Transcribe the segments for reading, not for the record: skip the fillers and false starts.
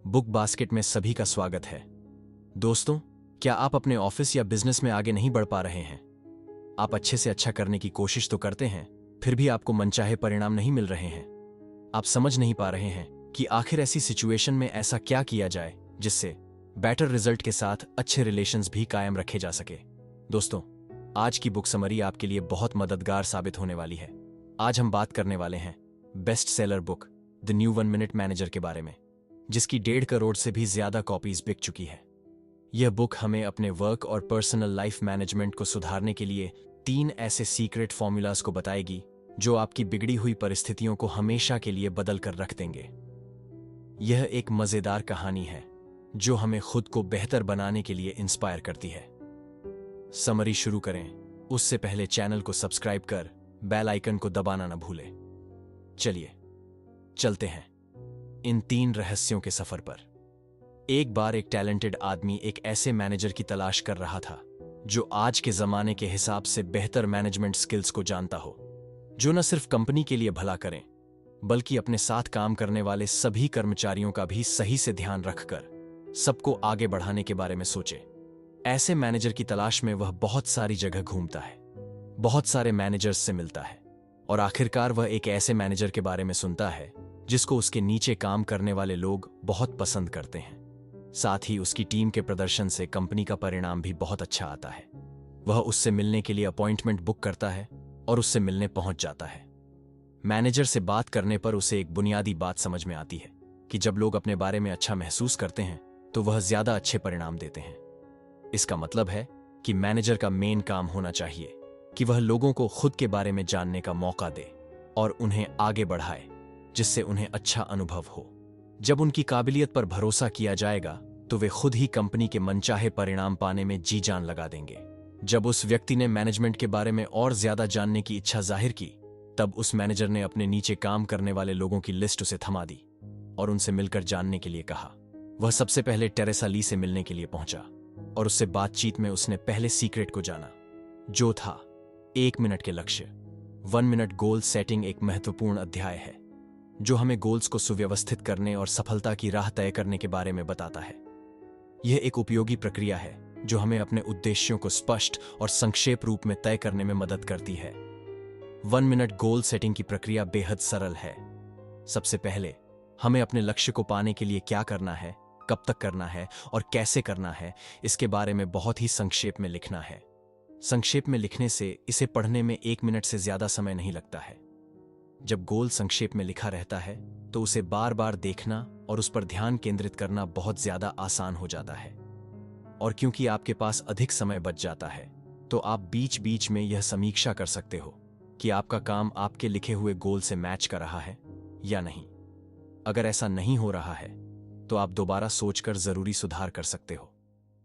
Book basket में सभी का स्वागत है। दोस्तों, क्या आप अपने ऑफिस या बिजनेस में आगे नहीं बढ़ पा रहे हैं? आप अच्छे से अच्छा करने की कोशिश तो करते हैं, फिर भी आपको मनचाहे परिणाम नहीं मिल रहे हैं। आप समझ नहीं पा रहे हैं कि आखिर ऐसी सिचुएशन में ऐसा क्या किया जाए जिससे बेटर रिजल्ट के साथ अच्छे रिलेशंस भी कायम रखे जा सके। दोस्तों, आज की बुक समरी आपके लिए बहुत मददगार साबित होने वाली है। आज हम बात करने वाले हैं best seller book the new 1 minute manager के बारे में, जिसकी 1.5 करोड़ से भी ज्यादा कॉपीज बिक चुकी है। यह बुक हमें अपने वर्क और पर्सनल लाइफ मैनेजमेंट को सुधारने के लिए 3 ऐसे सीक्रेट फॉर्मूलाज को बताएगी जो आपकी बिगड़ी हुई परिस्थितियों को हमेशा के लिए बदल कर रख देंगे। यह एक मजेदार कहानी है जो हमें खुद को बेहतर बनाने के लिए इंस्पायर करती है। समरी शुरू करें उससे पहले चैनल को सब्सक्राइब कर बेल आइकन को दबाना न भूलें। चलिए चलते हैं इन 3 रहस्यों के सफर पर। एक बार एक टैलेंटेड आदमी एक ऐसे मैनेजर की तलाश कर रहा था जो आज के जमाने के हिसाब से बेहतर मैनेजमेंट स्किल्स को जानता हो, जो न सिर्फ कंपनी के लिए भला करें बल्कि अपने साथ काम करने वाले सभी कर्मचारियों का भी सही से ध्यान रखकर सबको आगे बढ़ाने के बारे में सोचे। ऐसे मैनेजर की तलाश में वह बहुत सारी जगह घूमता है, बहुत सारे मैनेजर्स से मिलता है और आखिरकार वह एक ऐसे मैनेजर के बारे में सुनता है जिसको उसके नीचे काम करने वाले लोग बहुत पसंद करते हैं। साथ ही उसकी टीम के प्रदर्शन से कंपनी का परिणाम भी बहुत अच्छा आता है। वह उससे मिलने के लिए अपॉइंटमेंट बुक करता है और उससे मिलने पहुंच जाता है। मैनेजर से बात करने पर उसे एक बुनियादी बात समझ में आती है कि जब लोग अपने बारे में अच्छा महसूस करते हैं तो वह ज्यादा अच्छे परिणाम देते हैं। इसका मतलब है कि मैनेजर का मेन काम होना चाहिए कि वह लोगों को खुद के बारे में जानने का मौका दे और उन्हें आगे बढ़ाए, जिससे उन्हें अच्छा अनुभव हो। जब उनकी काबिलियत पर भरोसा किया जाएगा तो वे खुद ही कंपनी के मनचाहे परिणाम पाने में जी जान लगा देंगे। जब उस व्यक्ति ने मैनेजमेंट के बारे में और ज्यादा जानने की इच्छा जाहिर की, तब उस मैनेजर ने अपने नीचे काम करने वाले लोगों की लिस्ट उसे थमा दी और उनसे मिलकर जानने के लिए कहा। वह सबसे पहले टेरेसा ली से मिलने के लिए पहुंचा और उससे बातचीत में उसने पहले सीक्रेट को जाना, जो था 1 मिनट के लक्ष्य। 1 मिनट गोल सेटिंग एक महत्वपूर्ण अध्याय है जो हमें गोल्स को सुव्यवस्थित करने और सफलता की राह तय करने के बारे में बताता है। यह एक उपयोगी प्रक्रिया है जो हमें अपने उद्देश्यों को स्पष्ट और संक्षेप रूप में तय करने में मदद करती है। 1 मिनट गोल सेटिंग की प्रक्रिया बेहद सरल है। सबसे पहले हमें अपने लक्ष्य को पाने के लिए क्या करना है, कब तक करना है और कैसे करना है, इसके बारे में बहुत ही संक्षेप में लिखना है। संक्षेप में लिखने से इसे पढ़ने में 1 मिनट से ज्यादा समय नहीं लगता है। जब गोल संक्षेप में लिखा रहता है तो उसे बार बार देखना और उस पर ध्यान केंद्रित करना बहुत ज्यादा आसान हो जाता है। और क्योंकि आपके पास अधिक समय बच जाता है तो आप बीच बीच में यह समीक्षा कर सकते हो कि आपका काम आपके लिखे हुए गोल से मैच कर रहा है या नहीं। अगर ऐसा नहीं हो रहा है तो आप दोबारा सोचकर जरूरी सुधार कर सकते हो,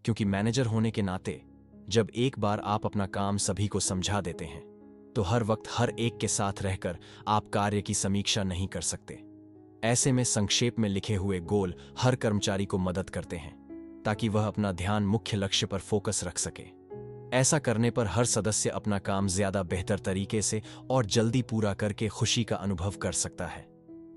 क्योंकि मैनेजर होने के नाते जब एक बार आप अपना काम सभी को समझा देते हैं तो हर वक्त हर एक के साथ रहकर आप कार्य की समीक्षा नहीं कर सकते। ऐसे में संक्षेप में लिखे हुए गोल हर कर्मचारी को मदद करते हैं ताकि वह अपना ध्यान मुख्य लक्ष्य पर फोकस रख सके। ऐसा करने पर हर सदस्य अपना काम ज्यादा बेहतर तरीके से और जल्दी पूरा करके खुशी का अनुभव कर सकता है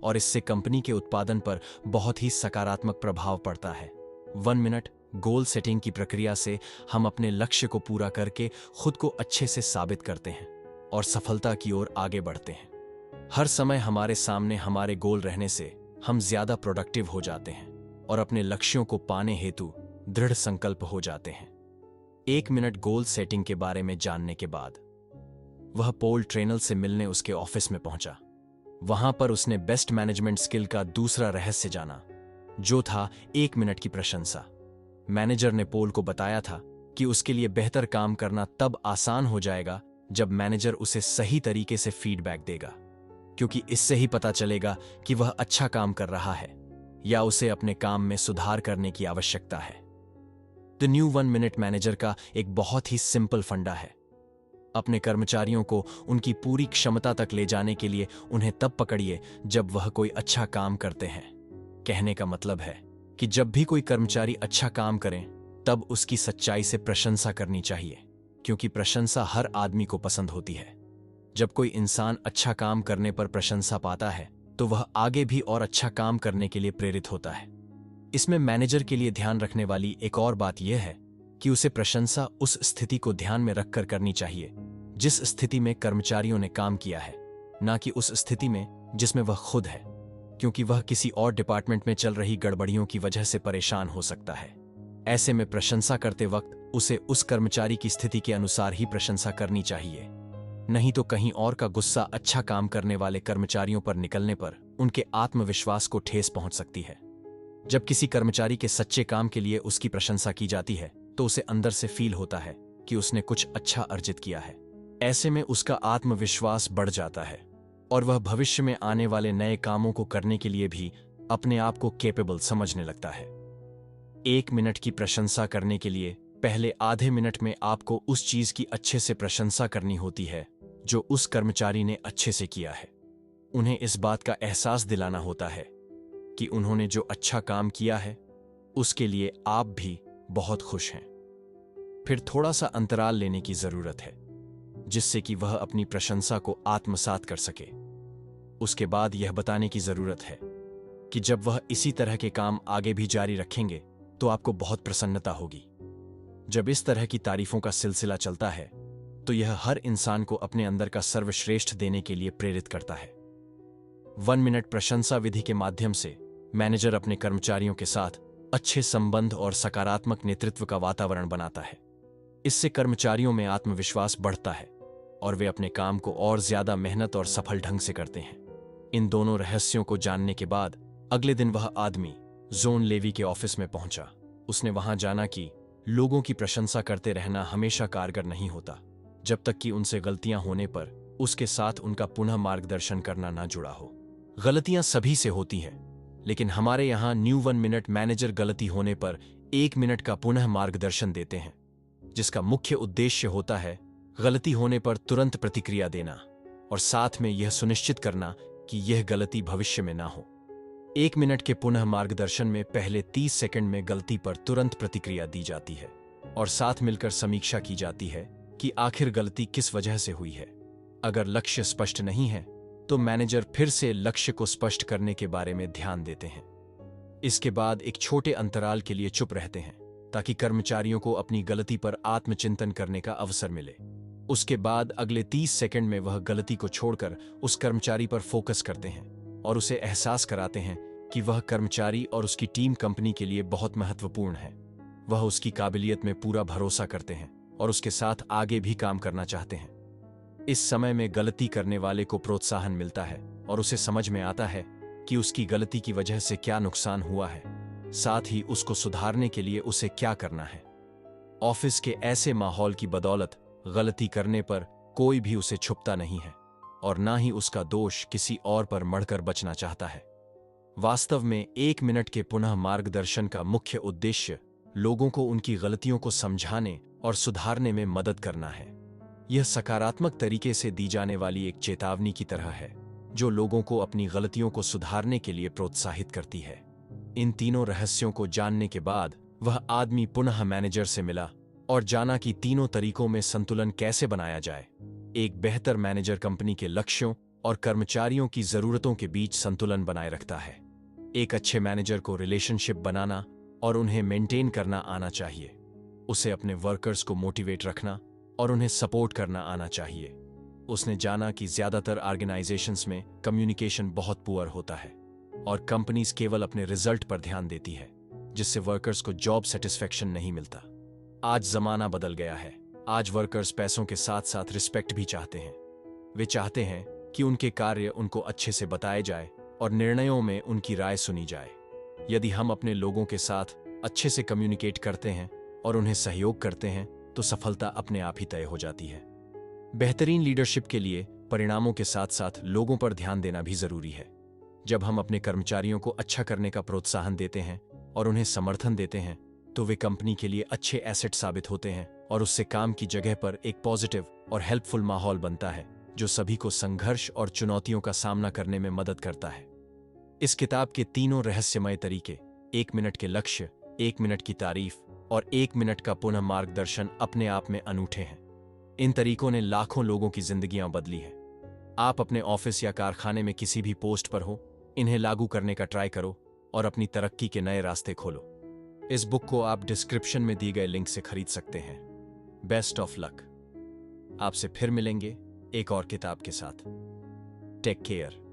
और इससे कंपनी के उत्पादन पर बहुत ही सकारात्मक प्रभाव पड़ता है। 1 मिनट गोल सेटिंग की प्रक्रिया से हम अपने लक्ष्य को पूरा करके खुद को अच्छे से साबित करते हैं और सफलता की ओर आगे बढ़ते हैं। हर समय हमारे सामने हमारे गोल रहने से हम ज्यादा प्रोडक्टिव हो जाते हैं और अपने लक्ष्यों को पाने हेतु दृढ़ संकल्प हो जाते हैं। 1 मिनट गोल सेटिंग के बारे में जानने के बाद वह पॉल ट्रेनल से मिलने उसके ऑफिस में पहुंचा। वहां पर उसने बेस्ट मैनेजमेंट स्किल का दूसरा रहस्य जाना, जो था 1 मिनट की प्रशंसा। मैनेजर ने पॉल को बताया था कि उसके लिए बेहतर काम करना तब आसान हो जाएगा जब मैनेजर उसे सही तरीके से फीडबैक देगा, क्योंकि इससे ही पता चलेगा कि वह अच्छा काम कर रहा है या उसे अपने काम में सुधार करने की आवश्यकता है। द न्यू 1 मिनट मैनेजर का एक बहुत ही सिंपल फंडा है। अपने कर्मचारियों को उनकी पूरी क्षमता तक ले जाने के लिए उन्हें तब पकड़िए जब वह कोई अच्छा काम करते हैं। कहने का मतलब है कि जब भी कोई कर्मचारी अच्छा काम करें तब उसकी सच्चाई से प्रशंसा करनी चाहिए, क्योंकि प्रशंसा हर आदमी को पसंद होती है। जब कोई इंसान अच्छा काम करने पर प्रशंसा पाता है तो वह आगे भी और अच्छा काम करने के लिए प्रेरित होता है। इसमें मैनेजर के लिए ध्यान रखने वाली एक और बात यह है कि उसे प्रशंसा उस स्थिति को ध्यान में रखकर करनी चाहिए जिस स्थिति में कर्मचारियों ने काम किया है, ना कि उस स्थिति में जिसमें वह खुद है, क्योंकि वह किसी और डिपार्टमेंट में चल रही गड़बड़ियों की वजह से परेशान हो सकता है। ऐसे में प्रशंसा करते वक्त उसे उस कर्मचारी की स्थिति के अनुसार ही प्रशंसा करनी चाहिए, नहीं तो कहीं और का गुस्सा अच्छा काम करने वाले कर्मचारियों पर निकलने पर उनके आत्मविश्वास को ठेस पहुंच सकती है। जब किसी कर्मचारी के सच्चे काम के लिए उसकी प्रशंसा की जाती है तो उसे अंदर से फील होता है कि उसने कुछ अच्छा अर्जित किया है। ऐसे में उसका आत्मविश्वास बढ़ जाता है और वह भविष्य में आने वाले नए कामों को करने के लिए भी अपने आप को कैपेबल समझने लगता है। 1 मिनट की प्रशंसा करने के लिए पहले आधे मिनट में आपको उस चीज की अच्छे से प्रशंसा करनी होती है जो उस कर्मचारी ने अच्छे से किया है। उन्हें इस बात का एहसास दिलाना होता है कि उन्होंने जो अच्छा काम किया है उसके लिए आप भी बहुत खुश हैं। फिर थोड़ा सा अंतराल लेने की जरूरत है जिससे कि वह अपनी प्रशंसा को आत्मसात कर सके। उसके बाद यह बताने की जरूरत है कि जब वह इसी तरह के काम आगे भी जारी रखेंगे तो आपको बहुत प्रसन्नता होगी। जब इस तरह की तारीफों का सिलसिला चलता है तो यह हर इंसान को अपने अंदर का सर्वश्रेष्ठ देने के लिए प्रेरित करता है। 1 मिनट प्रशंसा विधि के माध्यम से मैनेजर अपने कर्मचारियों के साथ अच्छे संबंध और सकारात्मक नेतृत्व का वातावरण बनाता है। इससे कर्मचारियों में आत्मविश्वास बढ़ता है और वे अपने काम को और ज्यादा मेहनत और सफल ढंग से करते हैं। इन दोनों रहस्यों को जानने के बाद अगले दिन वह आदमी जोन लेवी के ऑफिस में पहुंचा। उसने वहां जाना कि लोगों की प्रशंसा करते रहना हमेशा कारगर नहीं होता जब तक कि उनसे गलतियां होने पर उसके साथ उनका पुनः मार्गदर्शन करना ना जुड़ा हो। गलतियां सभी से होती हैं, लेकिन हमारे यहां न्यू 1 मिनट मैनेजर गलती होने पर 1 मिनट का पुनः मार्गदर्शन देते हैं जिसका मुख्य उद्देश्य होता है गलती होने पर तुरंत प्रतिक्रिया देना और साथ में यह सुनिश्चित करना कि यह गलती भविष्य में ना हो। 1 मिनट के पुनः मार्गदर्शन में पहले 30 सेकंड में गलती पर तुरंत प्रतिक्रिया दी जाती है और साथ मिलकर समीक्षा की जाती है कि आखिर गलती किस वजह से हुई है। अगर लक्ष्य स्पष्ट नहीं है तो मैनेजर फिर से लक्ष्य को स्पष्ट करने के बारे में ध्यान देते हैं। इसके बाद एक छोटे अंतराल के लिए चुप रहते हैं ताकि कर्मचारियों को अपनी गलती पर आत्मचिंतन करने का अवसर मिले। उसके बाद अगले 30 सेकंड में वह गलती को छोड़कर उस कर्मचारी पर फोकस करते हैं और उसे एहसास कराते हैं कि वह कर्मचारी और उसकी टीम कंपनी के लिए बहुत महत्वपूर्ण है। वह उसकी काबिलियत में पूरा भरोसा करते हैं और उसके साथ आगे भी काम करना चाहते हैं। इस समय में गलती करने वाले को प्रोत्साहन मिलता है और उसे समझ में आता है कि उसकी गलती की वजह से क्या नुकसान हुआ है, साथ ही उसको सुधारने के लिए उसे क्या करना है। ऑफिस के ऐसे माहौल की बदौलत गलती करने पर कोई भी उसे छुपता नहीं है और ना ही उसका दोष किसी और पर मढ़कर बचना चाहता है। वास्तव में 1 मिनट के पुनः मार्गदर्शन का मुख्य उद्देश्य लोगों को उनकी गलतियों को समझाने और सुधारने में मदद करना है। यह सकारात्मक तरीके से दी जाने वाली एक चेतावनी की तरह है जो लोगों को अपनी गलतियों को सुधारने के लिए प्रोत्साहित करती है। इन तीनों रहस्यों को जानने के बाद वह आदमी पुनः मैनेजर से मिला और जाना कि तीनों तरीकों में संतुलन कैसे बनाया जाए। एक बेहतर मैनेजर कंपनी के लक्ष्यों और कर्मचारियों की जरूरतों के बीच संतुलन बनाए रखता है। एक अच्छे मैनेजर को रिलेशनशिप बनाना और उन्हें मेंटेन करना आना चाहिए। उसे अपने वर्कर्स को मोटिवेट रखना और उन्हें सपोर्ट करना आना चाहिए। उसने जाना कि ज्यादातर ऑर्गेनाइजेशंस में कम्युनिकेशन बहुत पुअर होता है और कंपनीज केवल अपने रिजल्ट पर ध्यान देती है जिससे वर्कर्स को जॉब सेटिस्फेक्शन नहीं मिलता। आज जमाना बदल गया है। आज वर्कर्स पैसों के साथ साथ रिस्पेक्ट भी चाहते हैं। वे चाहते हैं कि उनके कार्य उनको अच्छे से बताए जाए और निर्णयों में उनकी राय सुनी जाए। यदि हम अपने लोगों के साथ अच्छे से कम्युनिकेट करते हैं और उन्हें सहयोग करते हैं तो सफलता अपने आप ही तय हो जाती है। बेहतरीन लीडरशिप के लिए परिणामों के साथ साथ लोगों पर ध्यान देना भी जरूरी है। जब हम अपने कर्मचारियों को अच्छा करने का प्रोत्साहन देते हैं और उन्हें समर्थन देते हैं तो वे कंपनी के लिए अच्छे एसेट साबित होते हैं और उससे काम की जगह पर एक पॉजिटिव और हेल्पफुल माहौल बनता है जो सभी को संघर्ष और चुनौतियों का सामना करने में मदद करता है। इस किताब के तीनों रहस्यमय तरीके 1 मिनट के लक्ष्य, 1 मिनट की तारीफ और 1 मिनट का पुनः मार्गदर्शन अपने आप में अनूठे हैं। इन तरीकों ने लाखों लोगों की जिंदगियां बदली हैं। आप अपने ऑफिस या कारखाने में किसी भी पोस्ट पर हो, इन्हें लागू करने का ट्राई करो और अपनी तरक्की के नए रास्ते खोलो। इस बुक को आप डिस्क्रिप्शन में दी गए लिंक से खरीद सकते हैं। Best of luck. आपसे फिर मिलेंगे एक और किताब के साथ। Take care.